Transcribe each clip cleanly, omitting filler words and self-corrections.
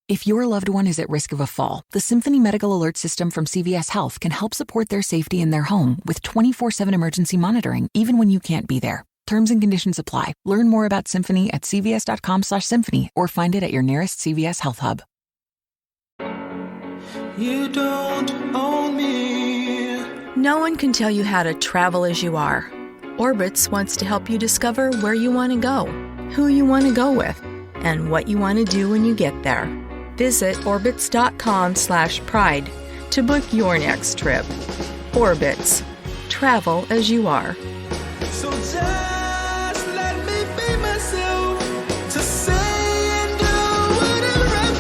If your loved one is at risk of a fall, the Symphony Medical Alert System from CVS Health can help support their safety in their home with 24/7 emergency monitoring, even when you can't be there. Terms and conditions apply. Learn more about Symphony at cvs.com/symphony or find it at your nearest CVS Health Hub. You don't own me. No one can tell you how to travel as you are. Orbitz wants to help you discover where you want to go, who you want to go with, and what you want to do when you get there. Visit orbitz.com/pride to book your next trip. Orbitz. Travel as you are. So just let me be myself to say and do whatever I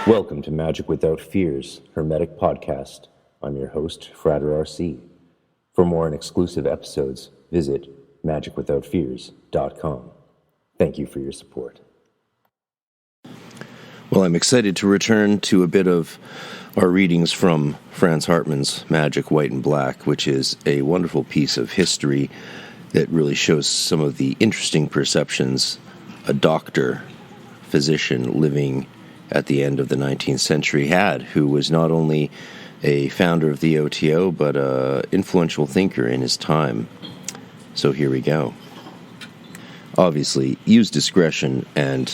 Welcome to Magic Without Fears, Hermetic podcast. I'm your host, Frater RC. For more and exclusive episodes, visit magicwithoutfears.com. Thank you for your support. Well, I'm excited to return to a bit of our readings from Franz Hartmann's Magic, White and Black, which is a wonderful piece of history that really shows some of the interesting perceptions a doctor, physician living at the end of the 19th century had, who was not only a founder of the OTO, but an influential thinker in his time. So here we go. Obviously, use discretion and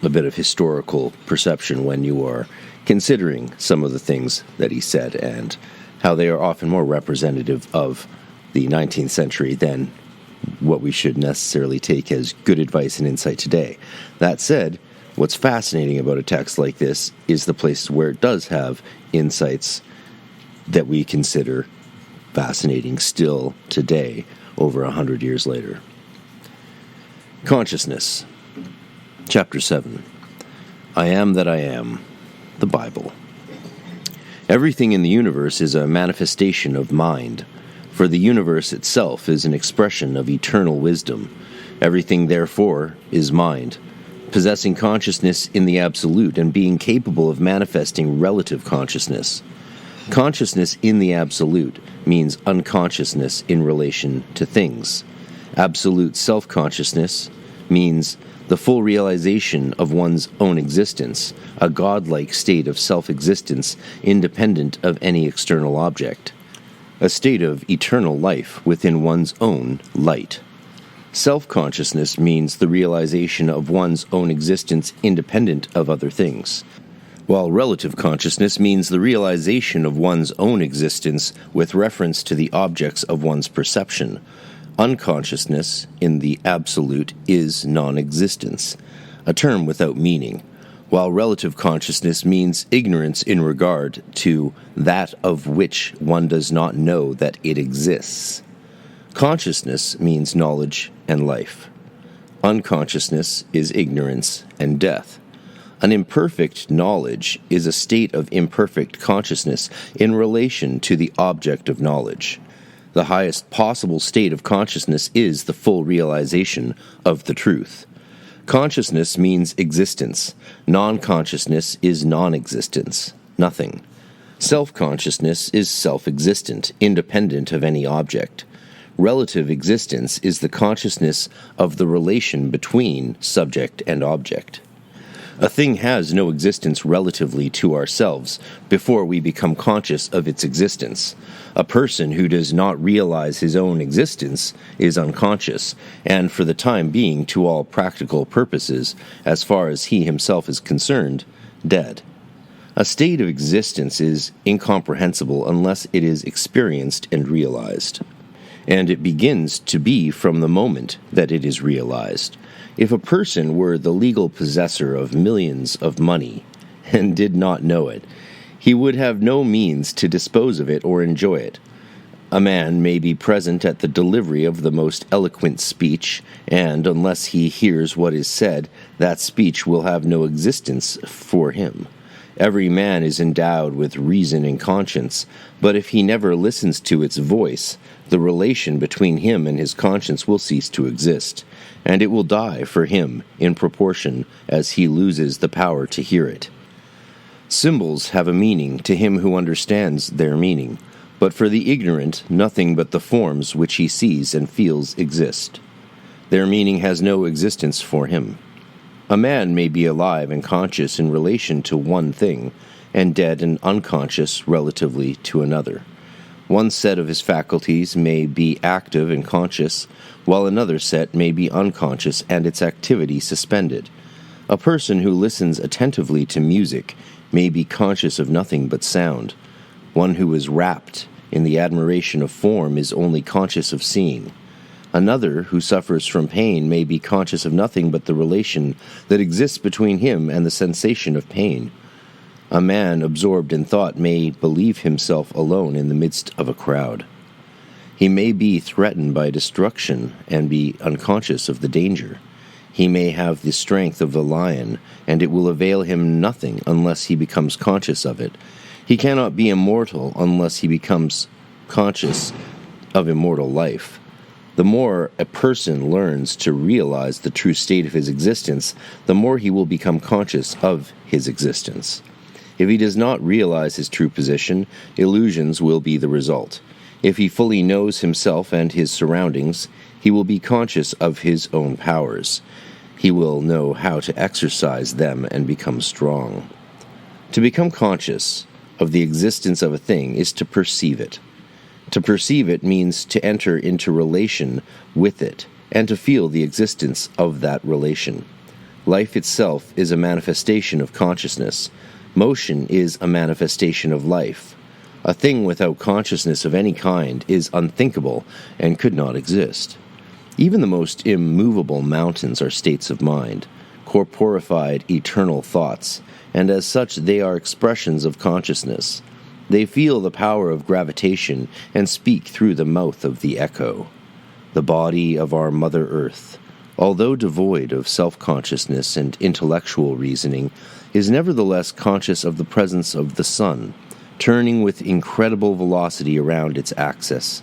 a bit of historical perception when you are considering some of the things that he said and how they are often more representative of the 19th century than what we should necessarily take as good advice and insight today. That said, what's fascinating about a text like this is the places where it does have insights that we consider fascinating still today, over 100 years later. Consciousness. Chapter 7. I am that I am. The Bible. Everything in the universe is a manifestation of mind, for the universe itself is an expression of eternal wisdom. Everything, therefore, is mind, possessing consciousness in the absolute and being capable of manifesting relative consciousness. Consciousness in the absolute means unconsciousness in relation to things. Absolute self-consciousness means the full realization of one's own existence, a godlike state of self-existence independent of any external object, a state of eternal life within one's own light. Self-consciousness means the realization of one's own existence independent of other things, while relative consciousness means the realization of one's own existence with reference to the objects of one's perception. Unconsciousness, in the absolute, is non-existence, a term without meaning, while relative consciousness means ignorance in regard to that of which one does not know that it exists. Consciousness means knowledge and life. Unconsciousness is ignorance and death. An imperfect knowledge is a state of imperfect consciousness in relation to the object of knowledge. The highest possible state of consciousness is the full realization of the truth. Consciousness means existence. Non-consciousness is non-existence, nothing. Self-consciousness is self-existent, independent of any object. Relative existence is the consciousness of the relation between subject and object. A thing has no existence relatively to ourselves before we become conscious of its existence. A person who does not realize his own existence is unconscious, and for the time being, to all practical purposes, as far as he himself is concerned, dead. A state of existence is incomprehensible unless it is experienced and realized. And it begins to be from the moment that it is realized. If a person were the legal possessor of millions of money and did not know it, he would have no means to dispose of it or enjoy it. A man may be present at the delivery of the most eloquent speech, and unless he hears what is said, that speech will have no existence for him. Every man is endowed with reason and conscience, but if he never listens to its voice, the relation between him and his conscience will cease to exist, and it will die for him in proportion as he loses the power to hear it. Symbols have a meaning to him who understands their meaning, but for the ignorant, nothing but the forms which he sees and feels exist. Their meaning has no existence for him. A man may be alive and conscious in relation to one thing, and dead and unconscious relatively to another. One set of his faculties may be active and conscious, while another set may be unconscious and its activity suspended. A person who listens attentively to music may be conscious of nothing but sound. One who is rapt in the admiration of form is only conscious of seeing. Another who suffers from pain may be conscious of nothing but the relation that exists between him and the sensation of pain. A man absorbed in thought may believe himself alone in the midst of a crowd. He may be threatened by destruction and be unconscious of the danger. He may have the strength of the lion, and it will avail him nothing unless he becomes conscious of it. He cannot be immortal unless he becomes conscious of immortal life. The more a person learns to realize the true state of his existence, the more he will become conscious of his existence. If he does not realize his true position, illusions will be the result. If he fully knows himself and his surroundings, he will be conscious of his own powers. He will know how to exercise them and become strong. To become conscious of the existence of a thing is to perceive it. To perceive it means to enter into relation with it and to feel the existence of that relation. Life itself is a manifestation of consciousness. Motion is a manifestation of life. A thing without consciousness of any kind is unthinkable and could not exist. Even the most immovable mountains are states of mind, corporified eternal thoughts, and as such they are expressions of consciousness. They feel the power of gravitation and speak through the mouth of the echo. The body of our Mother Earth, although devoid of self-consciousness and intellectual reasoning, is nevertheless conscious of the presence of the sun, turning with incredible velocity around its axis.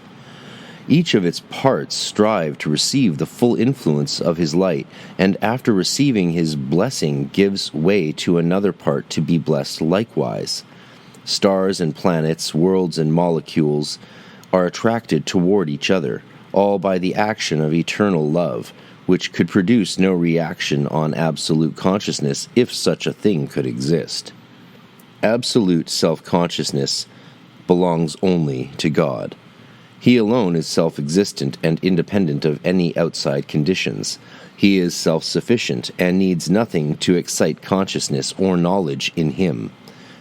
Each of its parts strive to receive the full influence of his light, and after receiving his blessing gives way to another part to be blessed likewise. Stars and planets, worlds and molecules are attracted toward each other, all by the action of eternal love, which could produce no reaction on absolute consciousness if such a thing could exist. Absolute self-consciousness belongs only to God. He alone is self-existent and independent of any outside conditions. He is self-sufficient and needs nothing to excite consciousness or knowledge in him.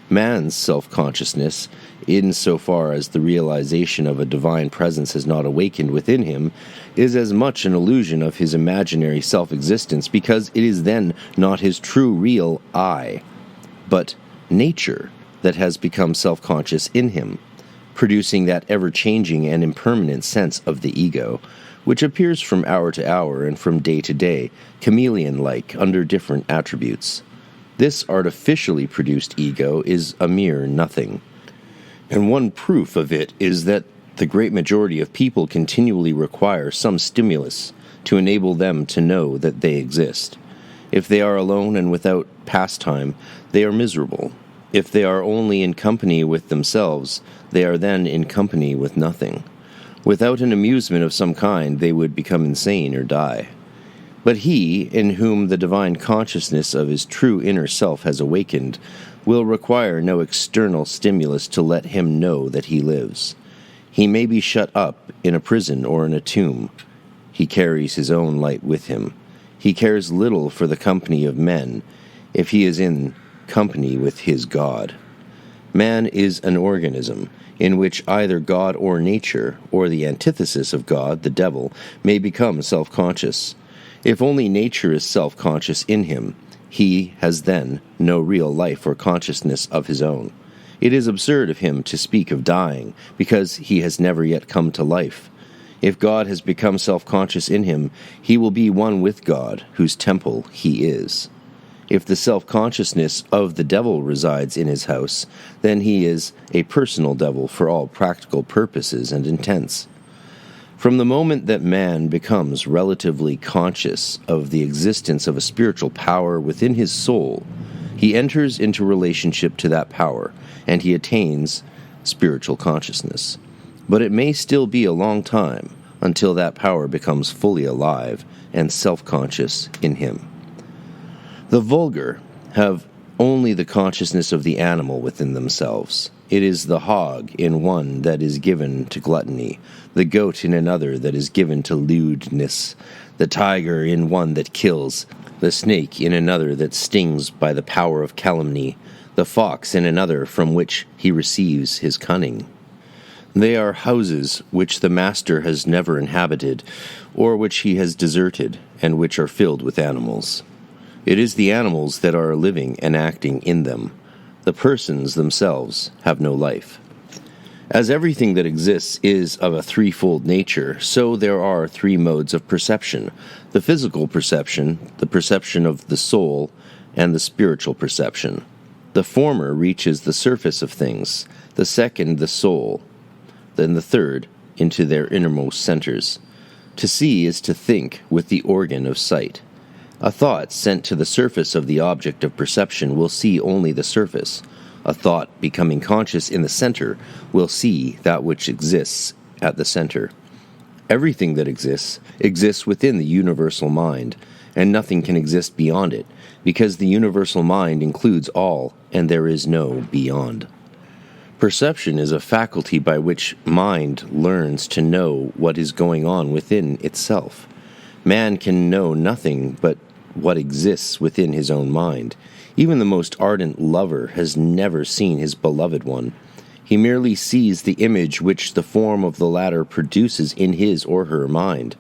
Man's self-consciousness, insofar as the realization of a divine presence has not awakened within him, is as much an illusion of his imaginary self-existence because it is then not his true real I, but nature that has become self-conscious in him, producing that ever-changing and impermanent sense of the ego, which appears from hour to hour and from day to day, chameleon-like under different attributes. This artificially produced ego is a mere nothing. And one proof of it is that the great majority of people continually require some stimulus to enable them to know that they exist. If they are alone and without pastime, they are miserable. If they are only in company with themselves, they are then in company with nothing. Without an amusement of some kind, they would become insane or die. But he, in whom the divine consciousness of his true inner self has awakened, will require no external stimulus to let him know that he lives. He may be shut up in a prison or in a tomb. He carries his own light with him. He cares little for the company of men, if he is in company with his God. Man is an organism in which either God or nature, or the antithesis of God, the devil, may become self-conscious. If only nature is self-conscious in him, he has then no real life or consciousness of his own. It is absurd of him to speak of dying, because he has never yet come to life. If God has become self-conscious in him, he will be one with God, whose temple he is. If the self-consciousness of the devil resides in his house, then he is a personal devil for all practical purposes and intents. From the moment that man becomes relatively conscious of the existence of a spiritual power within his soul, he enters into relationship to that power, and he attains spiritual consciousness. But it may still be a long time until that power becomes fully alive and self-conscious in him. The vulgar have only the consciousness of the animal within themselves. It is the hog in one that is given to gluttony, the goat in another that is given to lewdness, the tiger in one that kills, the snake in another that stings by the power of calumny, the fox in another from which he receives his cunning. They are houses which the master has never inhabited, or which he has deserted, and which are filled with animals. It is the animals that are living and acting in them. The persons themselves have no life. As everything that exists is of a threefold nature, so there are three modes of perception: the physical perception, the perception of the soul, and the spiritual perception. The former reaches the surface of things, the second the soul, then the third into their innermost centers. To see is to think with the organ of sight. A thought sent to the surface of the object of perception will see only the surface. A thought becoming conscious in the center will see that which exists at the center. Everything that exists within the universal mind, and nothing can exist beyond it, because the universal mind includes all, and there is no beyond. Perception is a faculty by which mind learns to know what is going on within itself. Man can know nothing but what exists within his own mind. Even the most ardent lover has never seen his beloved one. He merely sees the image which the form of the latter produces in his or her mind.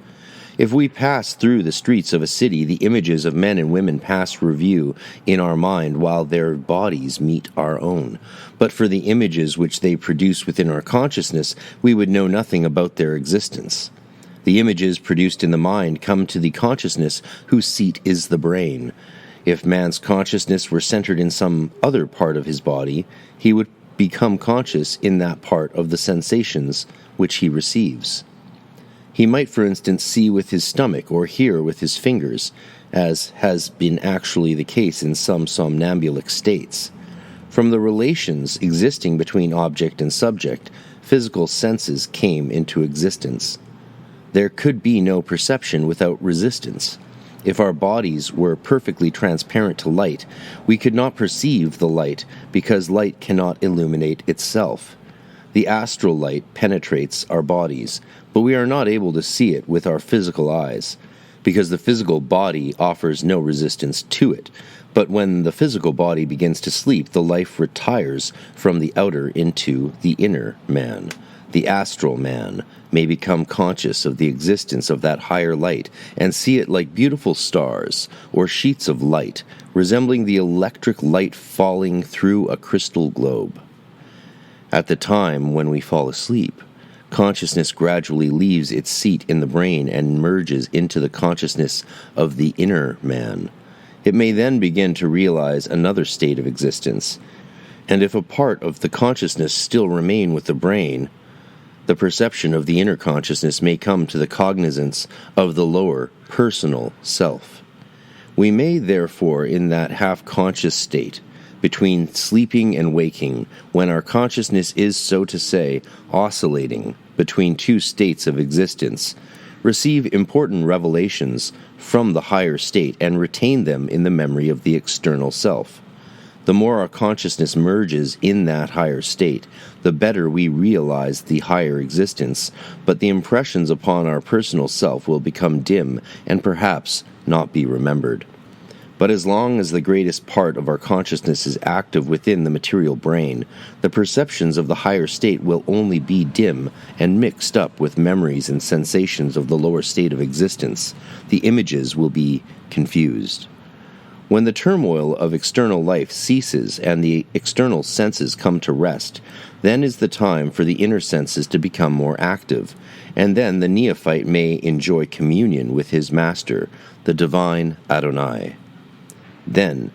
If we pass through the streets of a city, the images of men and women pass review in our mind while their bodies meet our own. But for the images which they produce within our consciousness, we would know nothing about their existence. The images produced in the mind come to the consciousness whose seat is the brain. If man's consciousness were centered in some other part of his body, he would become conscious in that part of the sensations which he receives. He might, for instance, see with his stomach or hear with his fingers, as has been actually the case in some somnambulic states. From the relations existing between object and subject, physical senses came into existence. There could be no perception without resistance. If our bodies were perfectly transparent to light, we could not perceive the light because light cannot illuminate itself. The astral light penetrates our bodies, but we are not able to see it with our physical eyes, because the physical body offers no resistance to it. But when the physical body begins to sleep, the life retires from the outer into the inner man. The astral man may become conscious of the existence of that higher light and see it like beautiful stars or sheets of light, resembling the electric light falling through a crystal globe. At the time when we fall asleep, consciousness gradually leaves its seat in the brain and merges into the consciousness of the inner man. It may then begin to realize another state of existence, and if a part of the consciousness still remain with the brain, the perception of the inner consciousness may come to the cognizance of the lower, personal self. We may, therefore, in that half-conscious state, between sleeping and waking, when our consciousness is, so to say, oscillating between two states of existence, receive important revelations from the higher state and retain them in the memory of the external self. The more our consciousness merges in that higher state, the better we realize the higher existence, but the impressions upon our personal self will become dim and perhaps not be remembered. But as long as the greatest part of our consciousness is active within the material brain, the perceptions of the higher state will only be dim and mixed up with memories and sensations of the lower state of existence. The images will be confused. When the turmoil of external life ceases and the external senses come to rest, then is the time for the inner senses to become more active, and then the neophyte may enjoy communion with his master, the divine Adonai. Then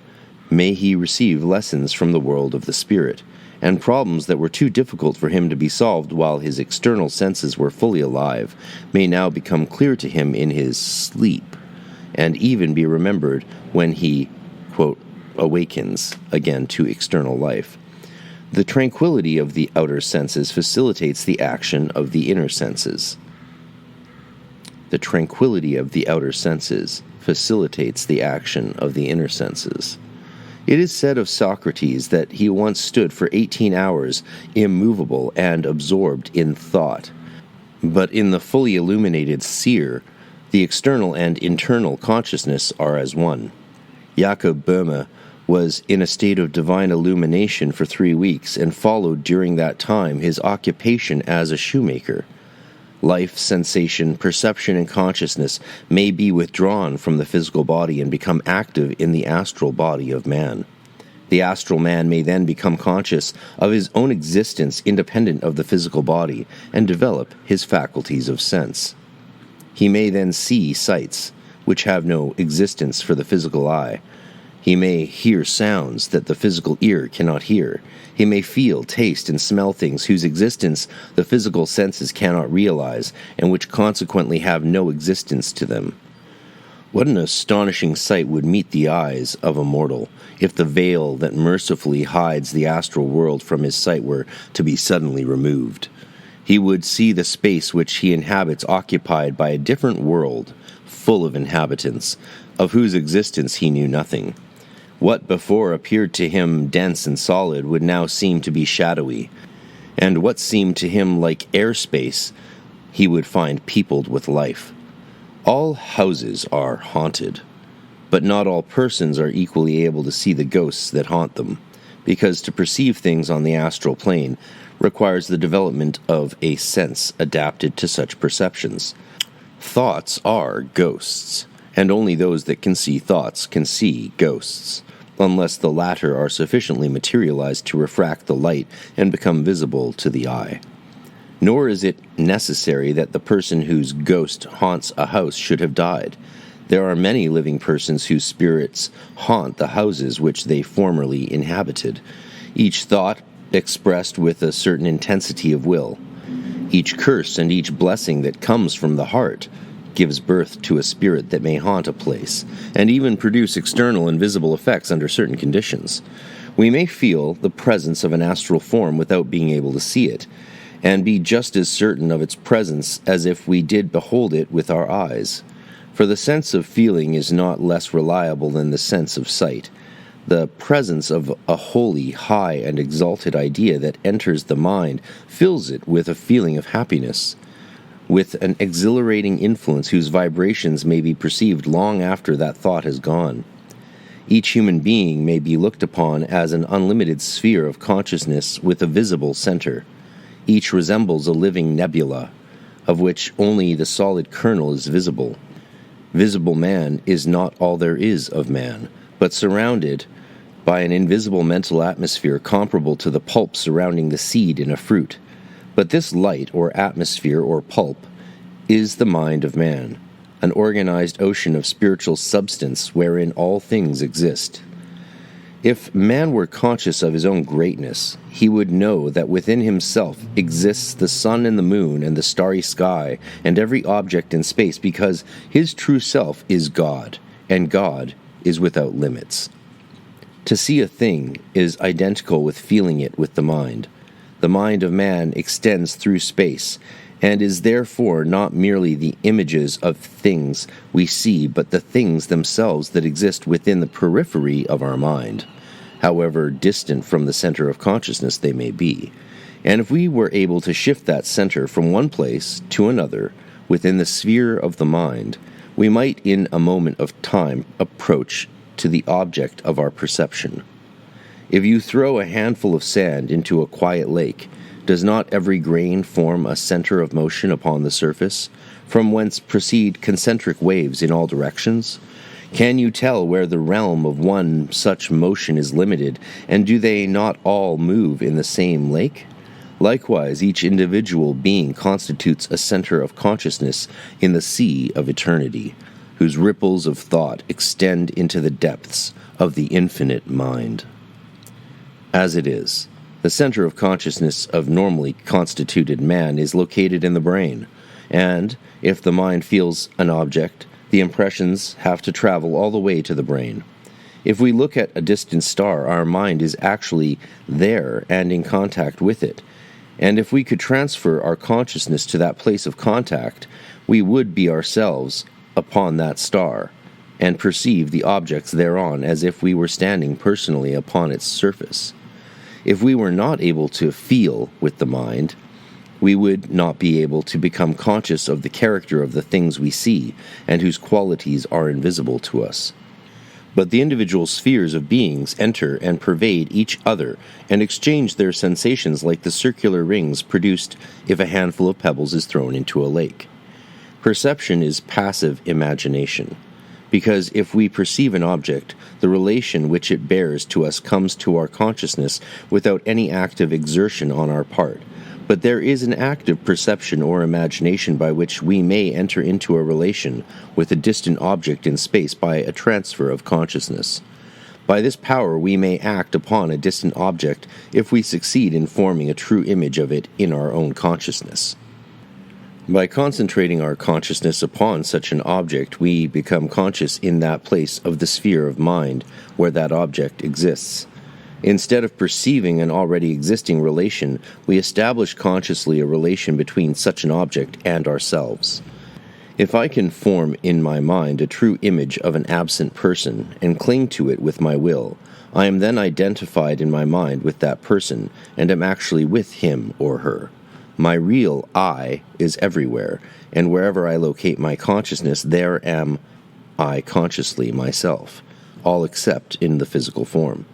may he receive lessons from the world of the spirit, and problems that were too difficult for him to be solved while his external senses were fully alive may now become clear to him in his sleep, and even be remembered when he, quote, awakens again to external life. The tranquility of the outer senses facilitates the action of the inner senses. The tranquility of the outer senses facilitates the action of the inner senses. It is said of Socrates that he once stood for 18 hours immovable and absorbed in thought. But in the fully illuminated seer, the external and internal consciousness are as one. Jakob Böhme was in a state of divine illumination for 3 weeks and followed during that time his occupation as a shoemaker. Life, sensation, perception, and consciousness may be withdrawn from the physical body and become active in the astral body of man. The astral man may then become conscious of his own existence independent of the physical body and develop his faculties of sense. He may then see sights, which have no existence for the physical eye. He may hear sounds that the physical ear cannot hear. He may feel, taste, and smell things whose existence the physical senses cannot realize, and which consequently have no existence to them. What an astonishing sight would meet the eyes of a mortal if the veil that mercifully hides the astral world from his sight were to be suddenly removed. He would see the space which he inhabits occupied by a different world, full of inhabitants, of whose existence he knew nothing. What before appeared to him dense and solid would now seem to be shadowy, and what seemed to him like airspace he would find peopled with life. All houses are haunted, but not all persons are equally able to see the ghosts that haunt them, because to perceive things on the astral plane requires the development of a sense adapted to such perceptions. Thoughts are ghosts, and only those that can see thoughts can see ghosts, unless the latter are sufficiently materialized to refract the light and become visible to the eye. Nor is it necessary that the person whose ghost haunts a house should have died. There are many living persons whose spirits haunt the houses which they formerly inhabited, each thought expressed with a certain intensity of will. Each curse and each blessing that comes from the heart gives birth to a spirit that may haunt a place, and even produce external and visible effects under certain conditions. We may feel the presence of an astral form without being able to see it, and be just as certain of its presence as if we did behold it with our eyes. For the sense of feeling is not less reliable than the sense of sight. The presence of a holy, high, and exalted idea that enters the mind fills it with a feeling of happiness, with an exhilarating influence whose vibrations may be perceived long after that thought has gone. Each human being may be looked upon as an unlimited sphere of consciousness with a visible center. Each resembles a living nebula, of which only the solid kernel is visible. Visible man is not all there is of man, but surrounded by an invisible mental atmosphere comparable to the pulp surrounding the seed in a fruit. But this light, or atmosphere, or pulp, is the mind of man, an organized ocean of spiritual substance wherein all things exist. If man were conscious of his own greatness, he would know that within himself exists the sun and the moon and the starry sky and every object in space, because his true self is God, and God is without limits. To see a thing is identical with feeling it with the mind. The mind of man extends through space, and is therefore not merely the images of things we see, but the things themselves that exist within the periphery of our mind, however distant from the center of consciousness they may be. And if we were able to shift that center from one place to another within the sphere of the mind, we might in a moment of time approach to the object of our perception. If you throw a handful of sand into a quiet lake, does not every grain form a center of motion upon the surface, from whence proceed concentric waves in all directions? Can you tell where the realm of one such motion is limited, and do they not all move in the same lake? Likewise, each individual being constitutes a center of consciousness in the sea of eternity, whose ripples of thought extend into the depths of the infinite mind. As it is, the center of consciousness of normally constituted man is located in the brain, and, if the mind feels an object, the impressions have to travel all the way to the brain. If we look at a distant star, our mind is actually there and in contact with it, and if we could transfer our consciousness to that place of contact, we would be ourselves upon that star, and perceive the objects thereon as if we were standing personally upon its surface. If we were not able to feel with the mind, we would not be able to become conscious of the character of the things we see, and whose qualities are invisible to us. But the individual spheres of beings enter and pervade each other, and exchange their sensations like the circular rings produced if a handful of pebbles is thrown into a lake. Perception is passive imagination, because if we perceive an object, the relation which it bears to us comes to our consciousness without any active exertion on our part. But there is an active perception or imagination by which we may enter into a relation with a distant object in space by a transfer of consciousness. By this power we may act upon a distant object if we succeed in forming a true image of it in our own consciousness. By concentrating our consciousness upon such an object, we become conscious in that place of the sphere of mind where that object exists. Instead of perceiving an already existing relation, we establish consciously a relation between such an object and ourselves. If I can form in my mind a true image of an absent person and cling to it with my will, I am then identified in my mind with that person and am actually with him or her. My real I is everywhere, and wherever I locate my consciousness, there am I consciously myself, all except in the physical form.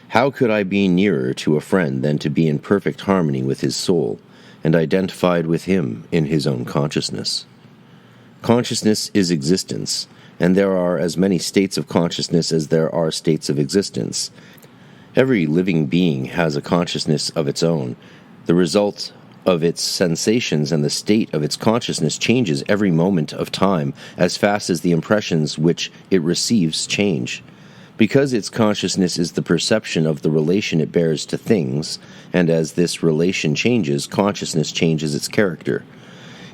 How could I be nearer to a friend than to be in perfect harmony with his soul, and identified with him in his own consciousness? Consciousness is existence, and there are as many states of consciousness as there are states of existence. Every living being has a consciousness of its own. The result of its sensations and the state of its consciousness changes every moment of time as fast as the impressions which it receives change. Because its consciousness is the perception of the relation it bears to things, and as this relation changes, consciousness changes its character.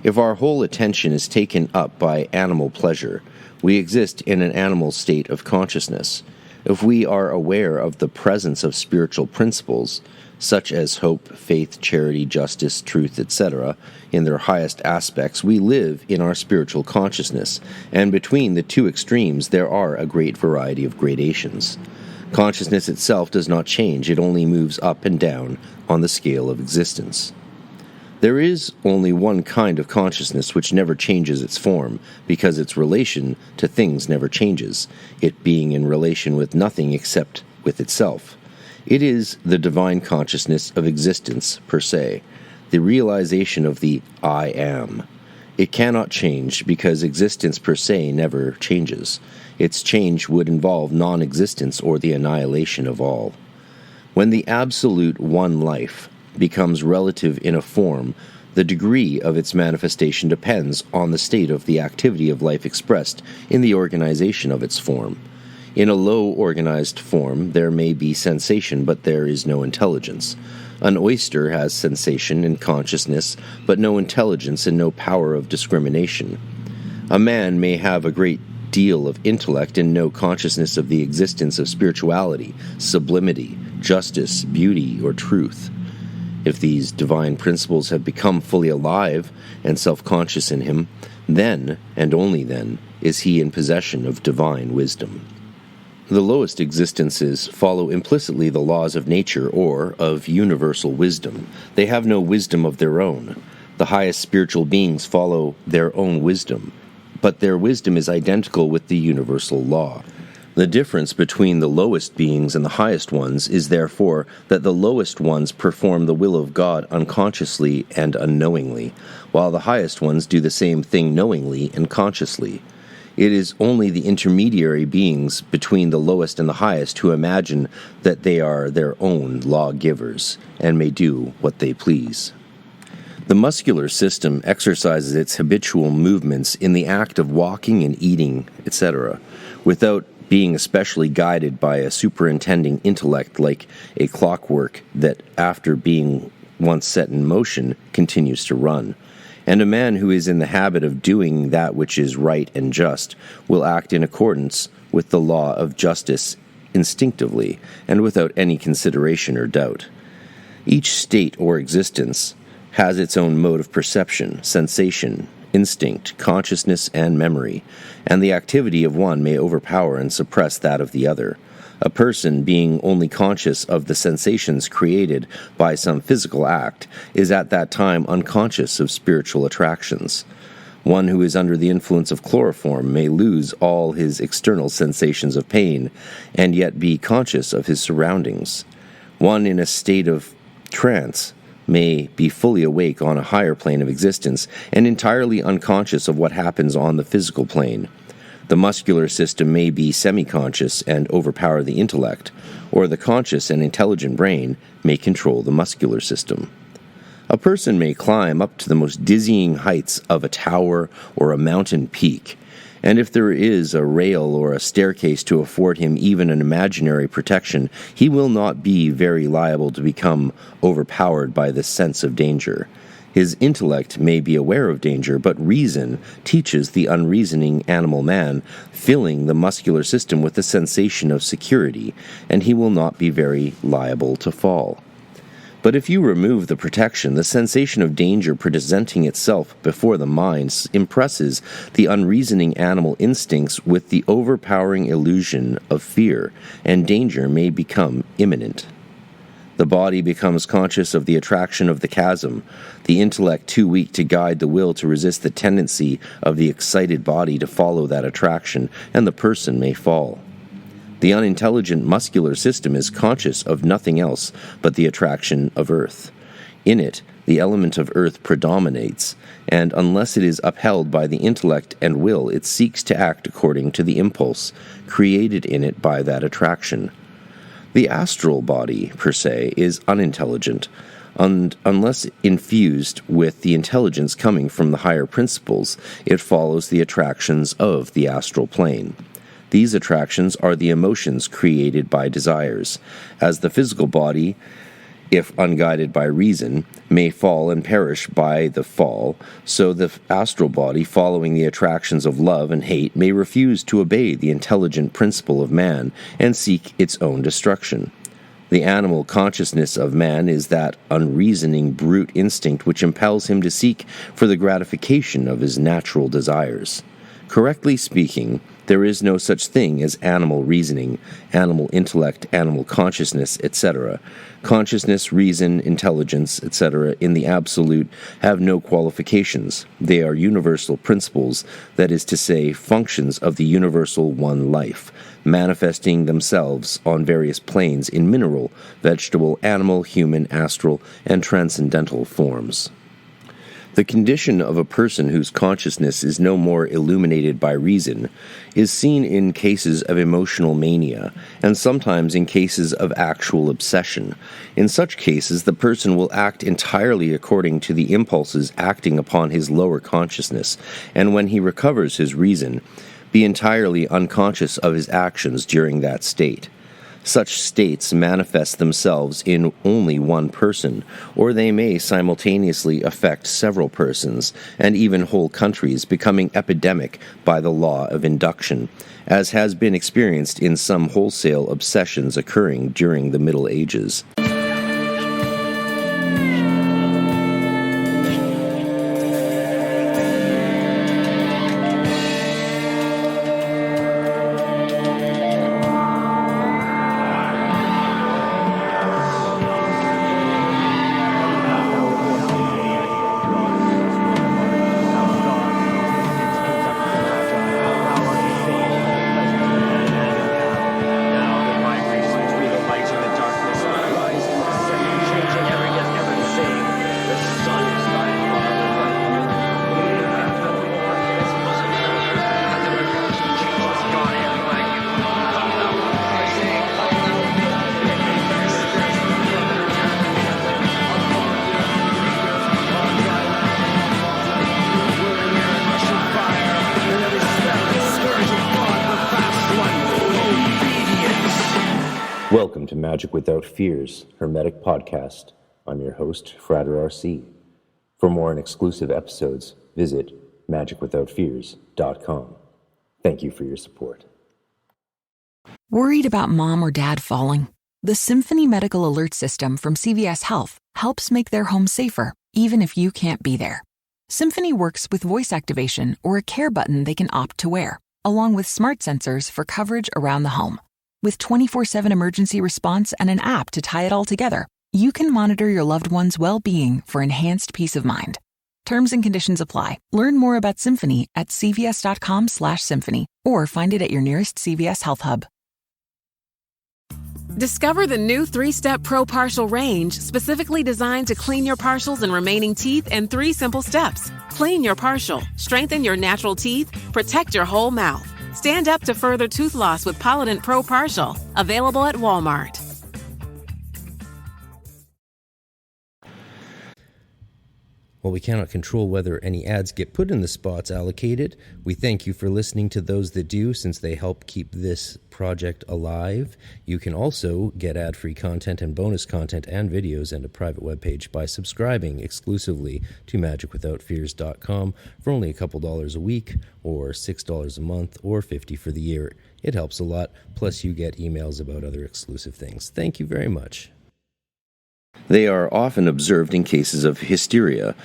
If our whole attention is taken up by animal pleasure, we exist in an animal state of consciousness. If we are aware of the presence of spiritual principles, such as hope, faith, charity, justice, truth, etc., in their highest aspects, we live in our spiritual consciousness, and between the two extremes there are a great variety of gradations. Consciousness itself does not change, it only moves up and down on the scale of existence. There is only one kind of consciousness which never changes its form, because its relation to things never changes, it being in relation with nothing except with itself. It is the divine consciousness of existence per se, the realization of the I am. It cannot change because existence per se never changes. Its change would involve non-existence or the annihilation of all. When the absolute one life becomes relative in a form, the degree of its manifestation depends on the state of the activity of life expressed in the organization of its form. In a low-organized form, there may be sensation, but there is no intelligence. An oyster has sensation and consciousness, but no intelligence and no power of discrimination. A man may have a great deal of intellect and no consciousness of the existence of spirituality, sublimity, justice, beauty, or truth. If these divine principles have become fully alive and self-conscious in him, then, and only then, is he in possession of divine wisdom. The lowest existences follow implicitly the laws of nature or of universal wisdom. They have no wisdom of their own. The highest spiritual beings follow their own wisdom, but their wisdom is identical with the universal law. The difference between the lowest beings and the highest ones is therefore that the lowest ones perform the will of God unconsciously and unknowingly, while the highest ones do the same thing knowingly and consciously. It is only the intermediary beings between the lowest and the highest who imagine that they are their own lawgivers and may do what they please. The muscular system exercises its habitual movements in the act of walking and eating, etc., without being especially guided by a superintending intellect like a clockwork that, after being once set in motion, continues to run. And a man who is in the habit of doing that which is right and just will act in accordance with the law of justice instinctively and without any consideration or doubt. Each state or existence has its own mode of perception, sensation, instinct, consciousness, and memory, and the activity of one may overpower and suppress that of the other. A person, being only conscious of the sensations created by some physical act, is at that time unconscious of spiritual attractions. One who is under the influence of chloroform may lose all his external sensations of pain, and yet be conscious of his surroundings. One in a state of trance may be fully awake on a higher plane of existence and entirely unconscious of what happens on the physical plane. The muscular system may be semi-conscious and overpower the intellect, or the conscious and intelligent brain may control the muscular system. A person may climb up to the most dizzying heights of a tower or a mountain peak, and if there is a rail or a staircase to afford him even an imaginary protection, he will not be very liable to become overpowered by the sense of danger. His intellect may be aware of danger, but reason teaches the unreasoning animal man, filling the muscular system with the sensation of security, and he will not be very liable to fall. But if you remove the protection, the sensation of danger presenting itself before the mind impresses the unreasoning animal instincts with the overpowering illusion of fear, and danger may become imminent. The body becomes conscious of the attraction of the chasm, the intellect too weak to guide the will to resist the tendency of the excited body to follow that attraction, and the person may fall. The unintelligent muscular system is conscious of nothing else but the attraction of earth. In it, the element of earth predominates, and unless it is upheld by the intellect and will, it seeks to act according to the impulse created in it by that attraction. The astral body, per se, is unintelligent, and unless infused with the intelligence coming from the higher principles, it follows the attractions of the astral plane. These attractions are the emotions created by desires. As the physical body, if unguided by reason, may fall and perish by the fall, so the astral body, following the attractions of love and hate, may refuse to obey the intelligent principle of man and seek its own destruction. The animal consciousness of man is that unreasoning brute instinct which impels him to seek for the gratification of his natural desires. Correctly speaking, there is no such thing as animal reasoning, animal intellect, animal consciousness, etc. Consciousness, reason, intelligence, etc. in the absolute have no qualifications. They are universal principles, that is to say, functions of the universal one life, manifesting themselves on various planes in mineral, vegetable, animal, human, astral, and transcendental forms. The condition of a person whose consciousness is no more illuminated by reason is seen in cases of emotional mania, and sometimes in cases of actual obsession. In such cases, the person will act entirely according to the impulses acting upon his lower consciousness, and when he recovers his reason, be entirely unconscious of his actions during that state. Such states manifest themselves in only one person, or they may simultaneously affect several persons, and even whole countries, becoming epidemic by the law of induction, as has been experienced in some wholesale obsessions occurring during the Middle Ages. Magic Without Fears Hermetic podcast. I'm your host, Frater RC. For more and exclusive episodes, visit magicwithoutfears.com. Thank you for your support. Worried about mom or dad falling? The Symphony Medical Alert System from CVS Health helps make their home safer, even if you can't be there. Symphony works with voice activation or a care button they can opt to wear, along with smart sensors for coverage around the home. With 24/7 emergency response and an app to tie it all together, you can monitor your loved one's well-being for enhanced peace of mind. Terms and conditions apply. Learn more about Symphony at cvs.com/symphony or find it at your nearest CVS Health Hub. Discover the new 3-Step Pro Partial Range, specifically designed to clean your partials and remaining teeth in 3 simple steps. Clean your partial, strengthen your natural teeth, protect your whole mouth. Stand up to further tooth loss with Polident Pro Partial. Available at Walmart. While we cannot control whether any ads get put in the spots allocated, we thank you for listening to those that do, since they help keep this project alive. You can also get ad-free content and bonus content and videos and a private webpage by subscribing exclusively to magicwithoutfears.com for only a couple dollars a week, or $6 a month, or $50 for the year. It helps a lot, plus you get emails about other exclusive things. Thank you very much. They are often observed in cases of hysteria,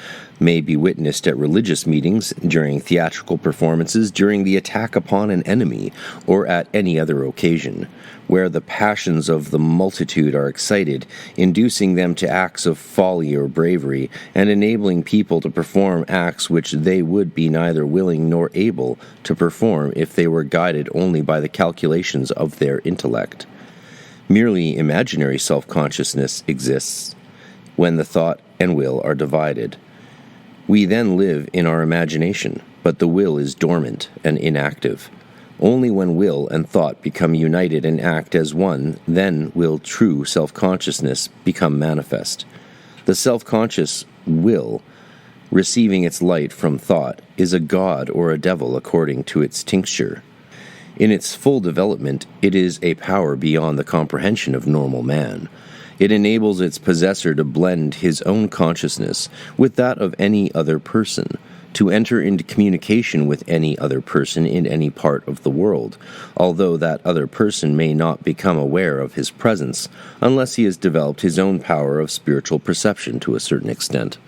may be witnessed at religious meetings, during theatrical performances, during the attack upon an enemy, or at any other occasion, where the passions of the multitude are excited, inducing them to acts of folly or bravery, and enabling people to perform acts which they would be neither willing nor able to perform if they were guided only by the calculations of their intellect. Merely imaginary self-consciousness exists when the thought and will are divided. We then live in our imagination, but the will is dormant and inactive. Only when will and thought become united and act as one, then will true self-consciousness become manifest. The self-conscious will, receiving its light from thought, is a god or a devil according to its tincture. In its full development, it is a power beyond the comprehension of normal man. It enables its possessor to blend his own consciousness with that of any other person, to enter into communication with any other person in any part of the world, although that other person may not become aware of his presence unless he has developed his own power of spiritual perception to a certain extent.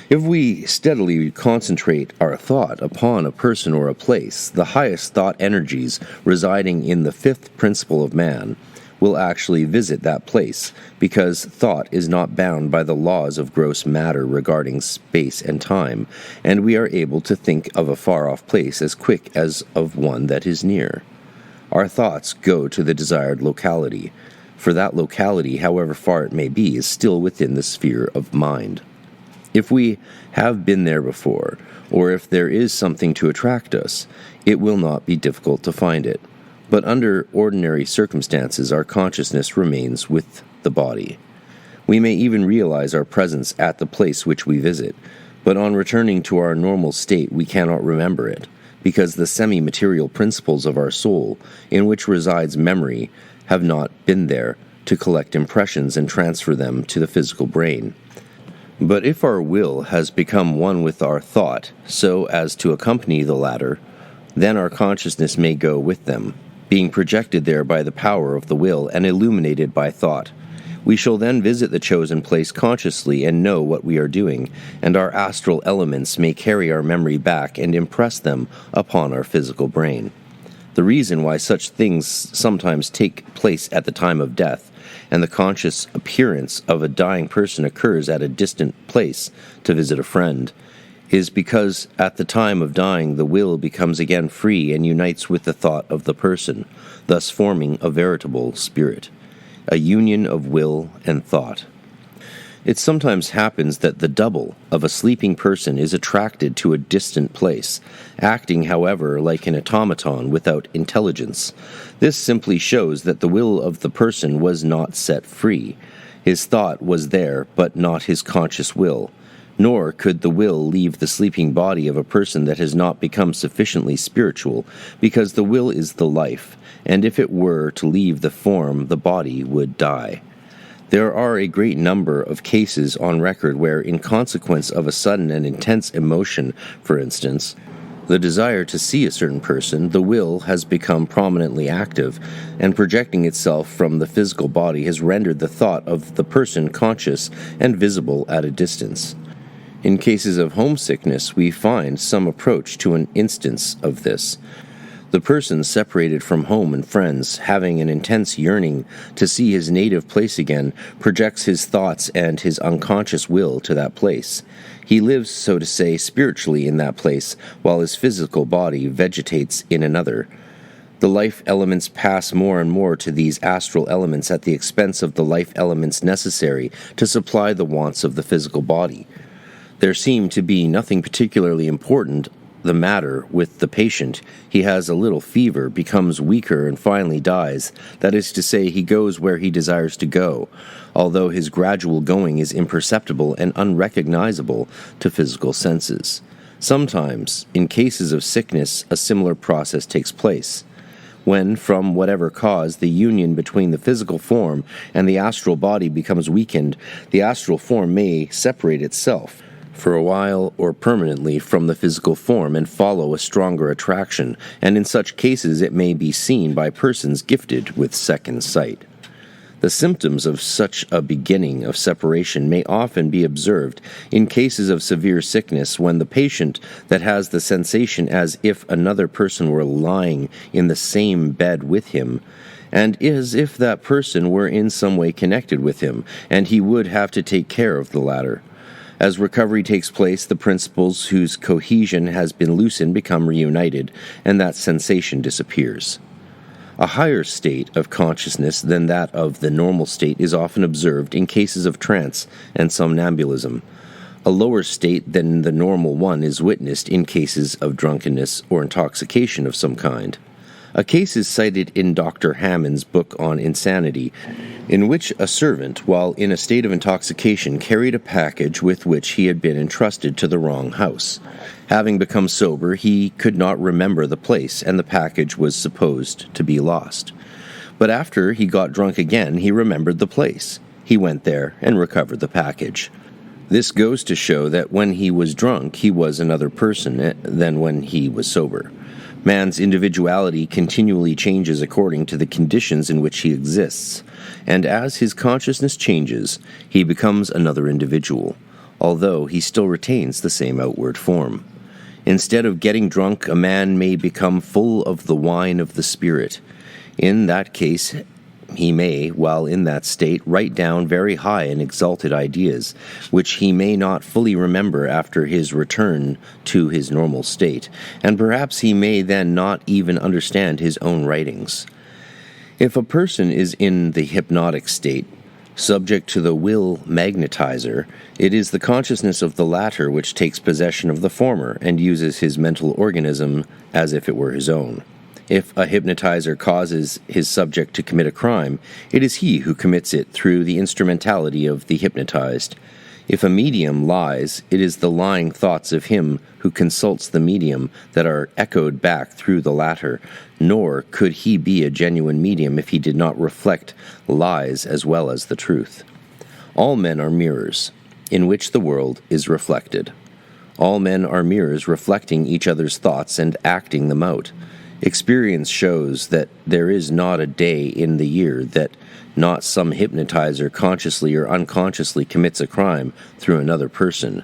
If we steadily concentrate our thought upon a person or a place, the highest thought energies residing in the 5th principle of man will actually visit that place, because thought is not bound by the laws of gross matter regarding space and time, and we are able to think of a far-off place as quick as of one that is near. Our thoughts go to the desired locality, for that locality, however far it may be, is still within the sphere of mind. If we have been there before, or if there is something to attract us, it will not be difficult to find it. But under ordinary circumstances, our consciousness remains with the body. We may even realize our presence at the place which we visit, but on returning to our normal state we cannot remember it, because the semi-material principles of our soul, in which resides memory, have not been there to collect impressions and transfer them to the physical brain. But if our will has become one with our thought, so as to accompany the latter, then our consciousness may go with them, being projected there by the power of the will and illuminated by thought. We shall then visit the chosen place consciously and know what we are doing, and our astral elements may carry our memory back and impress them upon our physical brain. The reason why such things sometimes take place at the time of death, and the conscious appearance of a dying person occurs at a distant place to visit a friend, is because at the time of dying the will becomes again free and unites with the thought of the person, thus forming a veritable spirit, a union of will and thought. It sometimes happens that the double of a sleeping person is attracted to a distant place, acting, however, like an automaton without intelligence. This simply shows that the will of the person was not set free. His thought was there, but not his conscious will. Nor could the will leave the sleeping body of a person that has not become sufficiently spiritual, because the will is the life, and if it were to leave the form, the body would die. There are a great number of cases on record where, in consequence of a sudden and intense emotion, for instance, the desire to see a certain person, the will has become prominently active, and projecting itself from the physical body has rendered the thought of the person conscious and visible at a distance. In cases of homesickness, we find some approach to an instance of this. The person separated from home and friends, having an intense yearning to see his native place again, projects his thoughts and his unconscious will to that place. He lives, so to say, spiritually in that place, while his physical body vegetates in another. The life elements pass more and more to these astral elements at the expense of the life elements necessary to supply the wants of the physical body. There seemed to be nothing particularly important the matter with the patient. He has a little fever, becomes weaker, and finally dies. That is to say, he goes where he desires to go, although his gradual going is imperceptible and unrecognizable to physical senses. Sometimes, in cases of sickness, a similar process takes place. When, from whatever cause, the union between the physical form and the astral body becomes weakened, the astral form may separate itself for a while or permanently from the physical form and follow a stronger attraction, and in such cases it may be seen by persons gifted with second sight. The symptoms of such a beginning of separation may often be observed in cases of severe sickness, when the patient that has the sensation as if another person were lying in the same bed with him, and as if that person were in some way connected with him, and he would have to take care of the latter. As recovery takes place, the principles whose cohesion has been loosened become reunited, and that sensation disappears. A higher state of consciousness than that of the normal state is often observed in cases of trance and somnambulism. A lower state than the normal one is witnessed in cases of drunkenness or intoxication of some kind. A case is cited in Dr. Hammond's book on insanity, in which a servant, while in a state of intoxication, carried a package with which he had been entrusted to the wrong house. Having become sober, he could not remember the place, and the package was supposed to be lost. But after he got drunk again, he remembered the place. He went there and recovered the package. This goes to show that when he was drunk, he was another person than when he was sober. Man's individuality continually changes according to the conditions in which he exists, and as his consciousness changes, he becomes another individual, although he still retains the same outward form. Instead of getting drunk, a man may become full of the wine of the Spirit. In that case, he may, while in that state, write down very high and exalted ideas, which he may not fully remember after his return to his normal state, and perhaps he may then not even understand his own writings. If a person is in the hypnotic state, subject to the will magnetizer, it is the consciousness of the latter which takes possession of the former and uses his mental organism as if it were his own. If a hypnotizer causes his subject to commit a crime, it is he who commits it through the instrumentality of the hypnotized. If a medium lies, it is the lying thoughts of him who consults the medium that are echoed back through the latter, nor could he be a genuine medium if he did not reflect lies as well as the truth. All men are mirrors, in which the world is reflected. All men are mirrors reflecting each other's thoughts and acting them out. Experience shows that there is not a day in the year that not some hypnotizer consciously or unconsciously commits a crime through another person,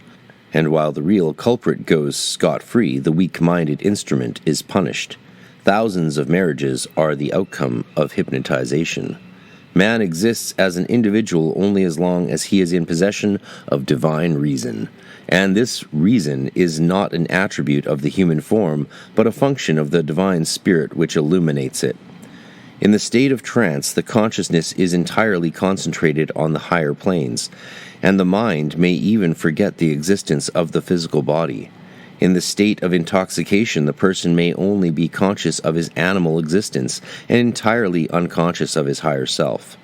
and while the real culprit goes scot-free, the weak-minded instrument is punished. Thousands of marriages are the outcome of hypnotization. Man exists as an individual only as long as he is in possession of divine reason. And this reason is not an attribute of the human form, but a function of the divine spirit which illuminates it. In the state of trance, the consciousness is entirely concentrated on the higher planes, and the mind may even forget the existence of the physical body. In the state of intoxication, the person may only be conscious of his animal existence and entirely unconscious of his higher self.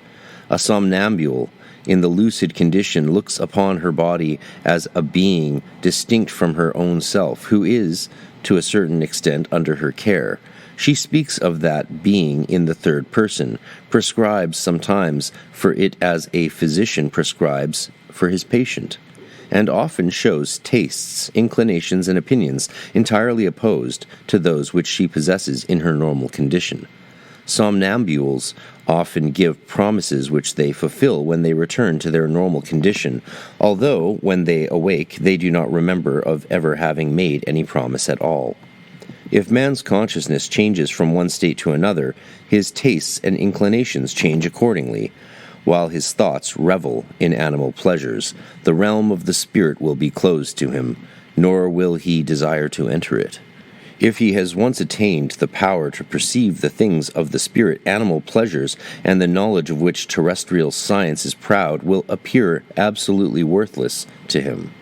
A somnambule in the lucid condition, looks upon her body as a being distinct from her own self, who is, to a certain extent, under her care. She speaks of that being in the third person, prescribes sometimes for it as a physician prescribes for his patient, and often shows tastes, inclinations, and opinions entirely opposed to those which she possesses in her normal condition. Somnambules often give promises which they fulfill when they return to their normal condition, although when they awake they do not remember of ever having made any promise at all. If man's consciousness changes from one state to another, his tastes and inclinations change accordingly. While his thoughts revel in animal pleasures, the realm of the spirit will be closed to him, nor will he desire to enter it. If he has once attained the power to perceive the things of the spirit, animal pleasures, and the knowledge of which terrestrial science is proud, will appear absolutely worthless to him.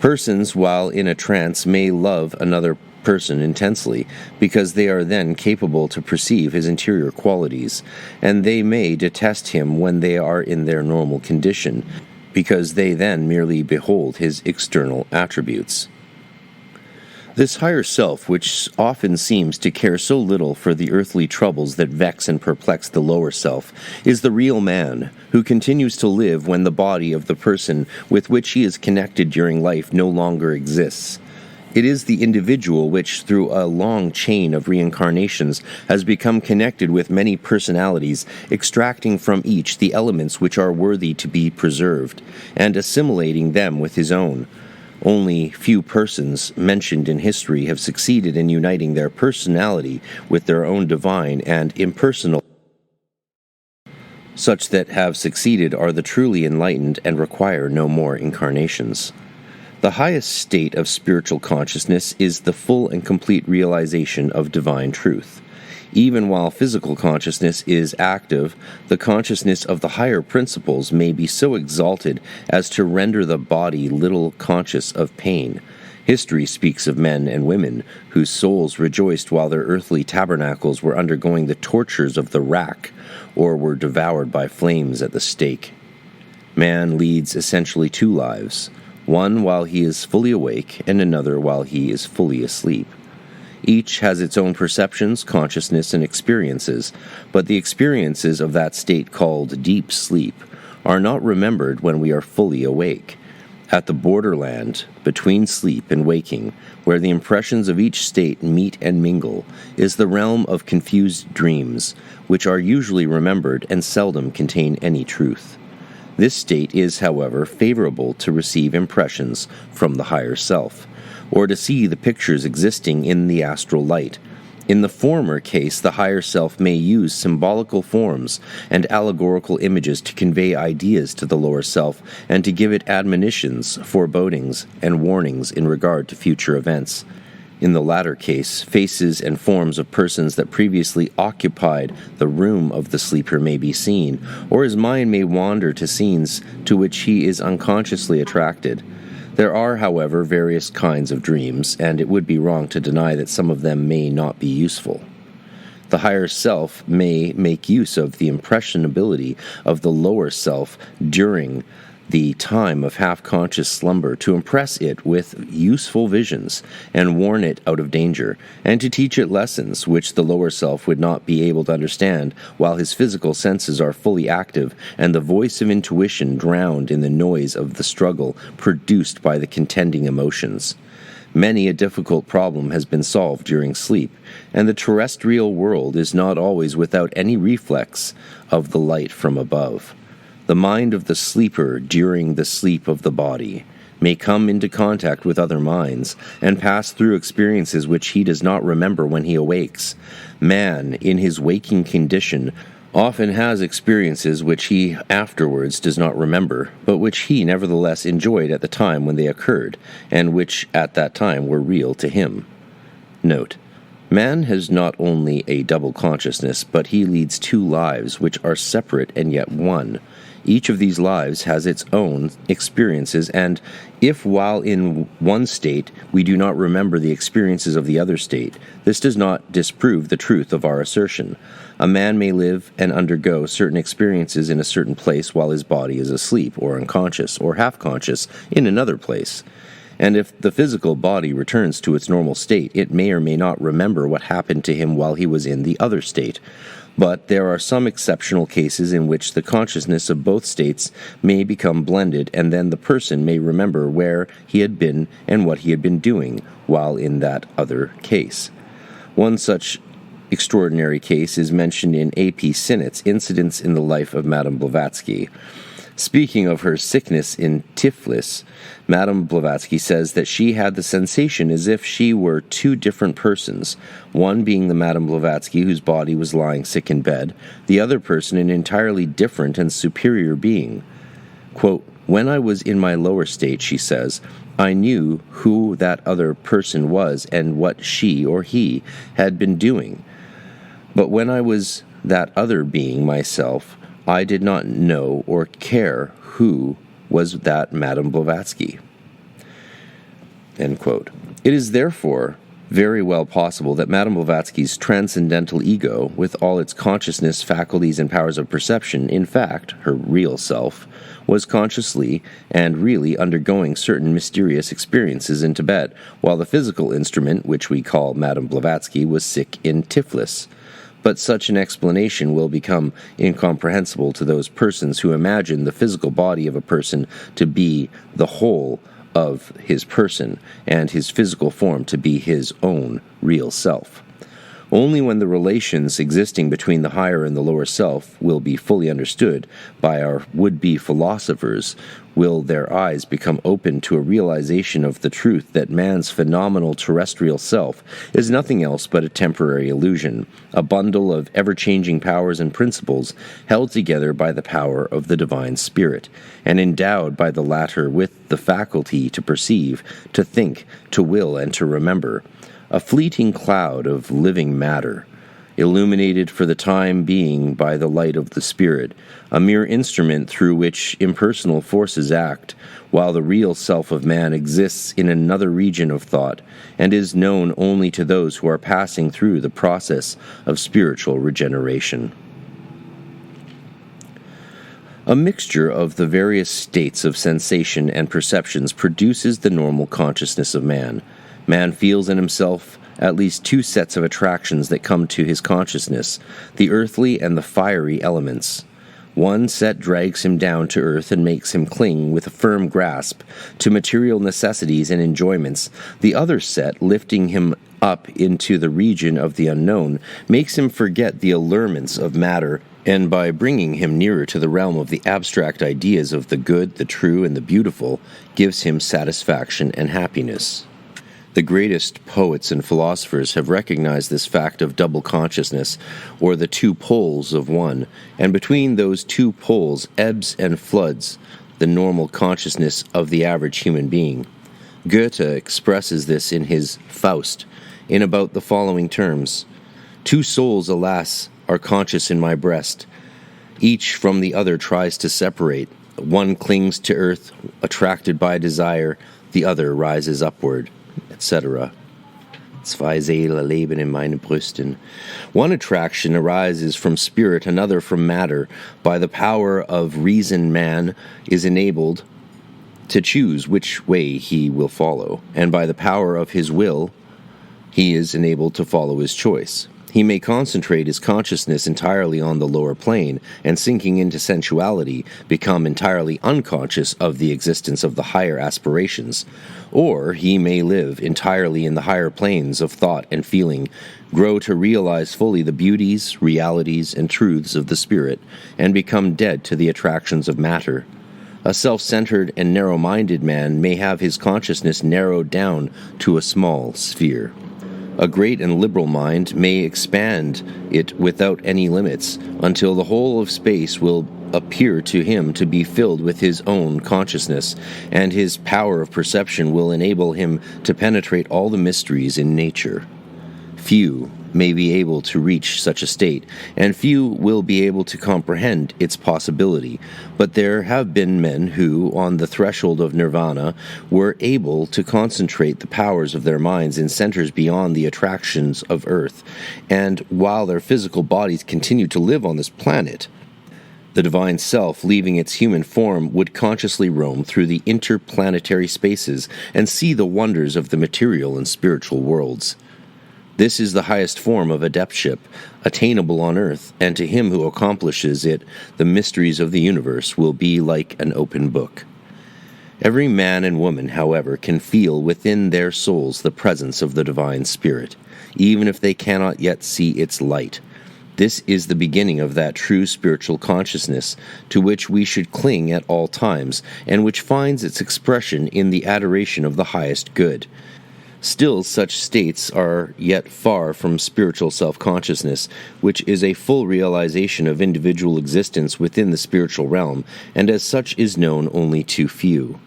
Persons, while in a trance, may love another person intensely, because they are then capable to perceive his interior qualities, and they may detest him when they are in their normal condition, because they then merely behold his external attributes. This higher self, which often seems to care so little for the earthly troubles that vex and perplex the lower self, is the real man, who continues to live when the body of the person with which he is connected during life no longer exists. It is the individual which, through a long chain of reincarnations, has become connected with many personalities, extracting from each the elements which are worthy to be preserved, and assimilating them with his own. Only few persons mentioned in history have succeeded in uniting their personality with their own divine and impersonal. Such that have succeeded are the truly enlightened and require no more incarnations. The highest state of spiritual consciousness is the full and complete realization of divine truth. Even while physical consciousness is active, the consciousness of the higher principles may be so exalted as to render the body little conscious of pain. History speaks of men and women whose souls rejoiced while their earthly tabernacles were undergoing the tortures of the rack, or were devoured by flames at the stake. Man leads essentially two lives, one while he is fully awake and another while he is fully asleep. Each has its own perceptions, consciousness, and experiences, but the experiences of that state called deep sleep are not remembered when we are fully awake. At the borderland between sleep and waking, where the impressions of each state meet and mingle, is the realm of confused dreams, which are usually remembered and seldom contain any truth. This state is, however, favorable to receive impressions from the higher self, or to see the pictures existing in the astral light. In the former case, the higher self may use symbolical forms and allegorical images to convey ideas to the lower self and to give it admonitions, forebodings, and warnings in regard to future events. In the latter case, faces and forms of persons that previously occupied the room of the sleeper may be seen, or his mind may wander to scenes to which he is unconsciously attracted. There are, however, various kinds of dreams, and it would be wrong to deny that some of them may not be useful. The higher self may make use of the impressionability of the lower self during the time of half-conscious slumber to impress it with useful visions and warn it out of danger, and to teach it lessons which the lower self would not be able to understand while his physical senses are fully active and the voice of intuition drowned in the noise of the struggle produced by the contending emotions. Many a difficult problem has been solved during sleep, and the terrestrial world is not always without any reflex of the light from above. The mind of the sleeper during the sleep of the body may come into contact with other minds and pass through experiences which he does not remember when he awakes. Man, in his waking condition, often has experiences which he afterwards does not remember, but which he nevertheless enjoyed at the time when they occurred, and which at that time were real to him. Note: man has not only a double consciousness, but he leads two lives which are separate and yet one. Each of these lives has its own experiences, and if while in one state we do not remember the experiences of the other state, this does not disprove the truth of our assertion. A man may live and undergo certain experiences in a certain place while his body is asleep or unconscious or half-conscious in another place. And if the physical body returns to its normal state, it may or may not remember what happened to him while he was in the other state. But there are some exceptional cases in which the consciousness of both states may become blended, and then the person may remember where he had been and what he had been doing while in that other case. One such extraordinary case is mentioned in A.P. Sinnett's Incidents in the Life of Madame Blavatsky. Speaking of her sickness in Tiflis, Madame Blavatsky says that she had the sensation as if she were two different persons, one being the Madame Blavatsky whose body was lying sick in bed, the other person an entirely different and superior being. Quote, "When I was in my lower state," she says, "I knew who that other person was and what she or he had been doing. But when I was that other being myself, I did not know or care who was that Madame Blavatsky." End quote. It is therefore very well possible that Madame Blavatsky's transcendental ego, with all its consciousness, faculties, and powers of perception, in fact, her real self, was consciously and really undergoing certain mysterious experiences in Tibet, while the physical instrument, which we call Madame Blavatsky, was sick in Tiflis. But such an explanation will become incomprehensible to those persons who imagine the physical body of a person to be the whole of his person, and his physical form to be his own real self. Only when the relations existing between the higher and the lower self will be fully understood by our would-be philosophers will their eyes become open to a realization of the truth that man's phenomenal terrestrial self is nothing else but a temporary illusion, a bundle of ever-changing powers and principles held together by the power of the divine spirit, and endowed by the latter with the faculty to perceive, to think, to will, and to remember. A fleeting cloud of living matter, illuminated for the time being by the light of the Spirit, a mere instrument through which impersonal forces act, while the real self of man exists in another region of thought, and is known only to those who are passing through the process of spiritual regeneration. A mixture of the various states of sensation and perceptions produces the normal consciousness of man. Man feels in himself at least two sets of attractions that come to his consciousness, the earthly and the fiery elements. One set drags him down to earth and makes him cling with a firm grasp to material necessities and enjoyments. The other set, lifting him up into the region of the unknown, makes him forget the allurements of matter, and by bringing him nearer to the realm of the abstract ideas of the good, the true, and the beautiful, gives him satisfaction and happiness. The greatest poets and philosophers have recognized this fact of double consciousness, or the two poles of one, and between those two poles ebbs and floods the normal consciousness of the average human being. Goethe expresses this in his Faust in about the following terms: "Two souls, alas, are conscious in my breast. Each from the other tries to separate. One clings to earth, attracted by desire, the other rises upward," etc. Zwei Seelen leben in meinen Brüsten. One attraction arises from spirit, another from matter. By the power of reason, man is enabled to choose which way he will follow, and by the power of his will, he is enabled to follow his choice. He may concentrate his consciousness entirely on the lower plane, and sinking into sensuality, become entirely unconscious of the existence of the higher aspirations. Or he may live entirely in the higher planes of thought and feeling, grow to realize fully the beauties, realities, and truths of the spirit, and become dead to the attractions of matter. A self-centered and narrow-minded man may have his consciousness narrowed down to a small sphere. A great and liberal mind may expand it without any limits, until the whole of space will appear to him to be filled with his own consciousness, and his power of perception will enable him to penetrate all the mysteries in nature. Few, may be able to reach such a state, and few will be able to comprehend its possibility. But there have been men who, on the threshold of nirvana, were able to concentrate the powers of their minds in centers beyond the attractions of earth, and while their physical bodies continued to live on this planet, the divine self, leaving its human form, would consciously roam through the interplanetary spaces and see the wonders of the material and spiritual worlds. This is the highest form of adeptship, attainable on earth, and to him who accomplishes it, the mysteries of the universe will be like an open book. Every man and woman, however, can feel within their souls the presence of the divine spirit, even if they cannot yet see its light. This is the beginning of that true spiritual consciousness to which we should cling at all times, and which finds its expression in the adoration of the highest good. Still, such states are yet far from spiritual self-consciousness, which is a full realization of individual existence within the spiritual realm, and as such is known only to few.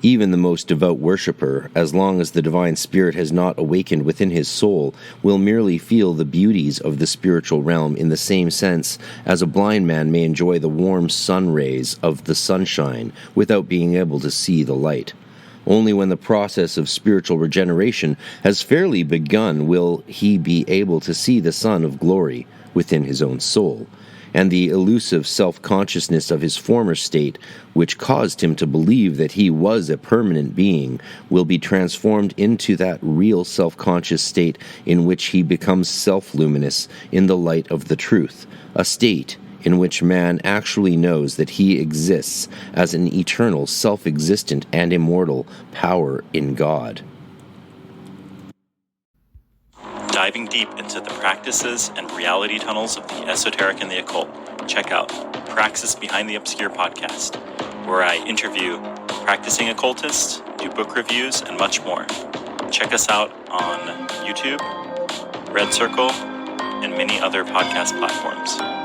Even the most devout worshipper, as long as the divine spirit has not awakened within his soul, will merely feel the beauties of the spiritual realm in the same sense as a blind man may enjoy the warm sun rays of the sunshine without being able to see the light. Only when the process of spiritual regeneration has fairly begun will he be able to see the sun of glory within his own soul, and the elusive self-consciousness of his former state, which caused him to believe that he was a permanent being, will be transformed into that real self-conscious state in which he becomes self-luminous in the light of the truth, a state in which man actually knows that he exists as an eternal, self-existent, and immortal power in God. Diving deep into the practices and reality tunnels of the esoteric and the occult, check out Praxis Behind the Obscure podcast, where I interview practicing occultists, do book reviews, and much more. Check us out on YouTube, Red Circle, and many other podcast platforms.